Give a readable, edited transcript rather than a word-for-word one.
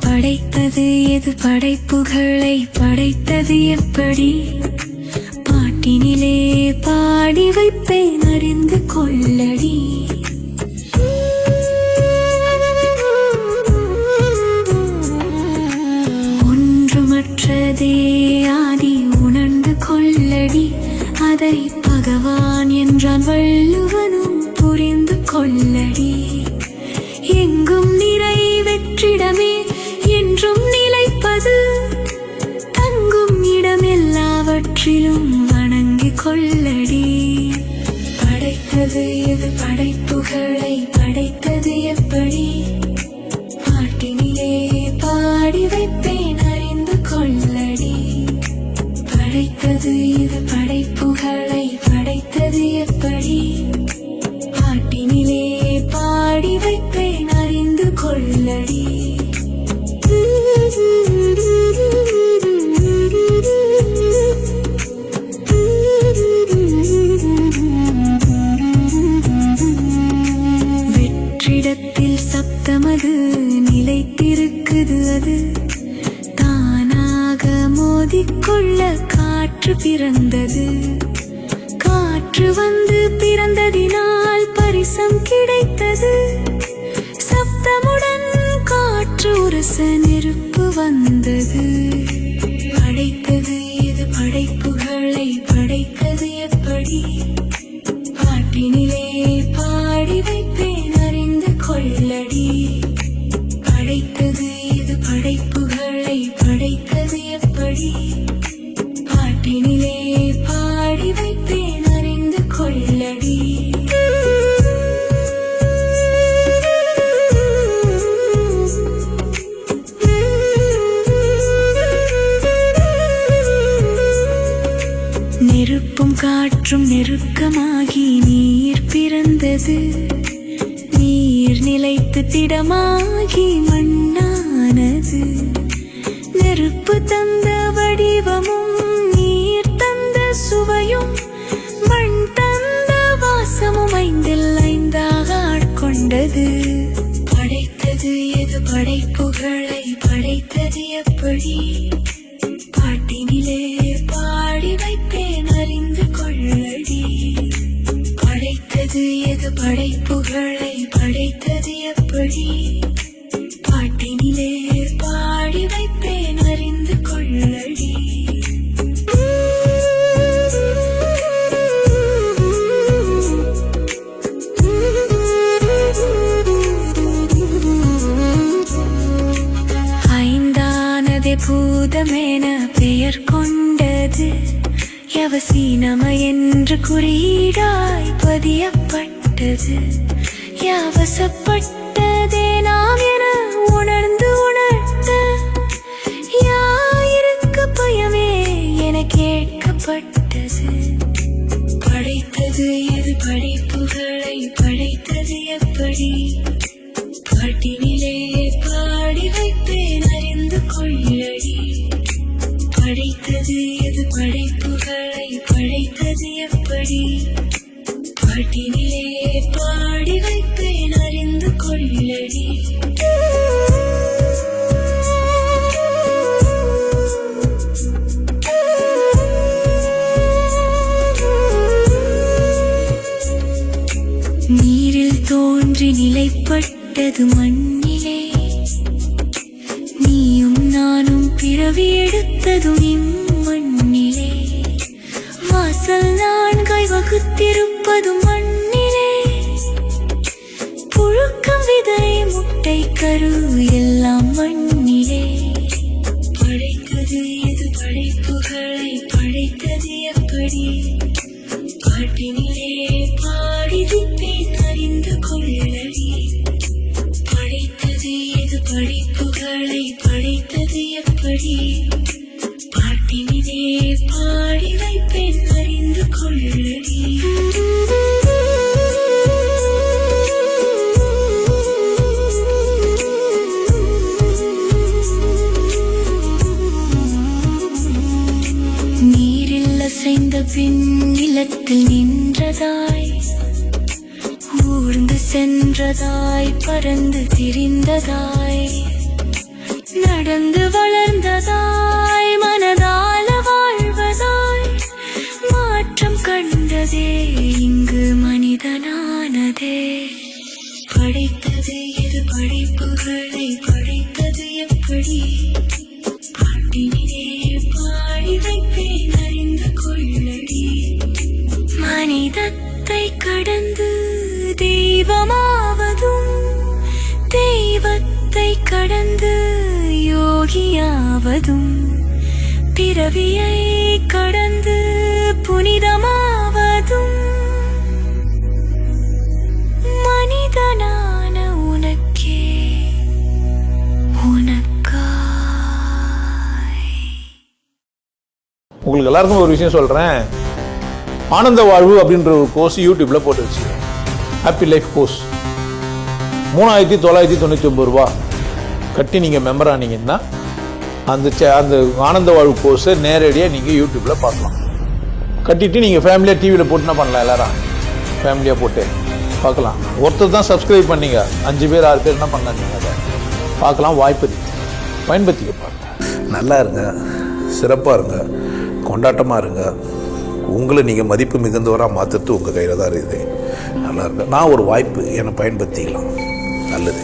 படைத்தது எது, படைப்புகளை படைத்தது எப்படி? பாட்டினிலே பாடி வைப்பேன், அறிந்து கொள்ளடி. ஒன்றுமற்றதே ஆதி, உணர்ந்து கொள்ளடி. அதை பகவான் என்றான் வள்ளுவனும் புரிந்து கொள்ளடி. எங்கும் நிறைவேற்றிடமே என்றும் நிலைப்பது, தங்கும் இடம் எல்லாவற்றிலும் வணங்கிக் கொள்ளடி. படைத்தது எது, படைப்புகளை படைத்தது எப்படி? பாட்டினிலே பாடி வைப்பேன், அறிந்து கொள்ளடி. படைத்தது எது, படைப்புகளை படைத்தது எப்படி? பாட்டினிலே பாடி வைப்பேன், அறிந்து கொள்ளடி. வெற்றிடத்தில் சப்தமது நிலைத்திருக்குது, அது தானாக மோதிக்கொள்ள காற்று பிறந்தது. காற்று வந்து பிறந்ததினால் பரிசம் கிடைத்தது. சப்தமுடன் காற்று உரச நெருப்பு வந்தது. படைத்தது எது, படைப்புகளை படைத்தது எப்படி? பாட்டினிலே பாடி வைப்பேன், அறிந்து கொள்ளடி. படைத்தது எது, படைப்புகளை படைத்தது எப்படி? பாட்டினிலே பாடி வைப்பேன், அறிந்து கொள்ளடி. நெருப்பும் காற்றும் நெருக்கமாகி நீர் பிறந்தது. நீர் நிலைத்து திடமாகி மண்ணானது. நெருப்பு தந்த வடிவமும் நீர் தந்த சுவையும் மண் தந்த வாசமும் ஐந்தில் ஐந்தாக ஆட்கொண்டது. படைத்தது எது, படைப்புகளை படைத்தது எப்படி? பாட்டினிலே பாடி வைப்பேன், அறிந்து கொள்ளடி. படைத்தது எது, படைப்புகளை படைத்தது எப்படி? பாட்டினிலே பாடி வைப்பேன், அறிந்து கொள்ளடி. ஐந்தானதே பூதமென பெயர் கொண்டது. யவசீனம என்று குறியீடாய் பதியப்பட்டது. யாவசப்பட்டதே நாம் என உணர்ந்து உணர்த்த, யாருக்கு பயமே என கேட்கப்பட்டது. படைத்தது எது, படைப்புகளை படைத்தது எப்படி? பாட்டினிலே பாடி வைப்பேன், அறிந்து கொள்ளடி. படைத்தது எது, படைப்புகளை படைத்தது எப்படி? பாட்டினிலே பாடி வைப்பேன், அறிந்து கொள்ளடி. நீரில் தோன்றி நிலைப்பட்டது மண்ணிலே. நீயும் நானும் பிறவி எடுத்ததும் இம்மண்ணிலே. வாசல் நான்காய் வகுத்திருப்பதும் மண்ணிலே. புழுக்கம் விதை முட்டை கரு எல்லாம் மண்ணிலே. படைத்தது எது, படைப்புகளை படைத்தது எப்படி? பாட்டினிலே பாடி வைப்பேன், அறிந்து கொள்ளடி. படைத்தது எது, படைப்புகளை படைத்தது எப்படி? பாட்டினிலே பாடி வைப்பேன், அறிந்து கொள்ளடி. விண்ணிலத்தில் நின்றதாய், ஊர்ந்து சென்றதாய், பறந்து திரிந்ததாய், நடந்து வளர்ந்ததாய், மனதால வாழ்வதாய், மாற்றம் கண்டதே இங்கு மனிதனானதே. படைத்தது எது, படைப்புகளை படைத்தது எப்படி, பாட்டினிலே பாடி வைப்பேன் அறிந்து கொள்ளடி. மனிதத்தை கடந்து தெய்வமாவதும், தெய்வத்தை கடந்து யோகியாவதும், பிறவியை கடந்து புனிதமாவதும் மனிதனான உனக்கே, உனக்காய். உங்களுக்கு எல்லாருக்கும் ஒரு விஷயம் சொல்றேன். ஆனந்த வாழ்வு அப்படின்ற ஒரு கோர்ஸ் யூடியூப்ல போட்டு வச்சு, ஹாப்பி லைஃப் கோர்ஸ் 3999 ரூபா கட்டி நீங்கள் மெம்பர் ஆனீங்கன்னா அந்த ஆனந்த வாழ்வு கோர்ஸை நேரடியாக நீங்கள் யூடியூப்பில் பார்க்கலாம். கட்டிட்டு நீங்கள் ஃபேமிலியாக டிவியில் போட்டுனா பண்ணலாம். எல்லாரும் ஃபேமிலியாக போட்டு பார்க்கலாம். ஒருத்தர் தான் சப்ஸ்கிரைப் பண்ணீங்க, 5 பேர் 6 பேர் என்ன பண்ணாங்க, அதை பார்க்கலாம். வாய்ப்பு இருக்குது, பயன்படுத்திக்க பாருங்க. நல்லா இருங்க, சிறப்பாக இருங்க, கொண்டாட்டமாக இருங்க. உங்களை நீங்கள் மதிப்பு மிகுந்தவராக மாற்றுறது உங்கள் கையில் தான் இருக்குது. நல்லா இருங்க. நான் ஒரு வாய்ப்பு என்னை பயன்படுத்திக்கலாம். நல்லது.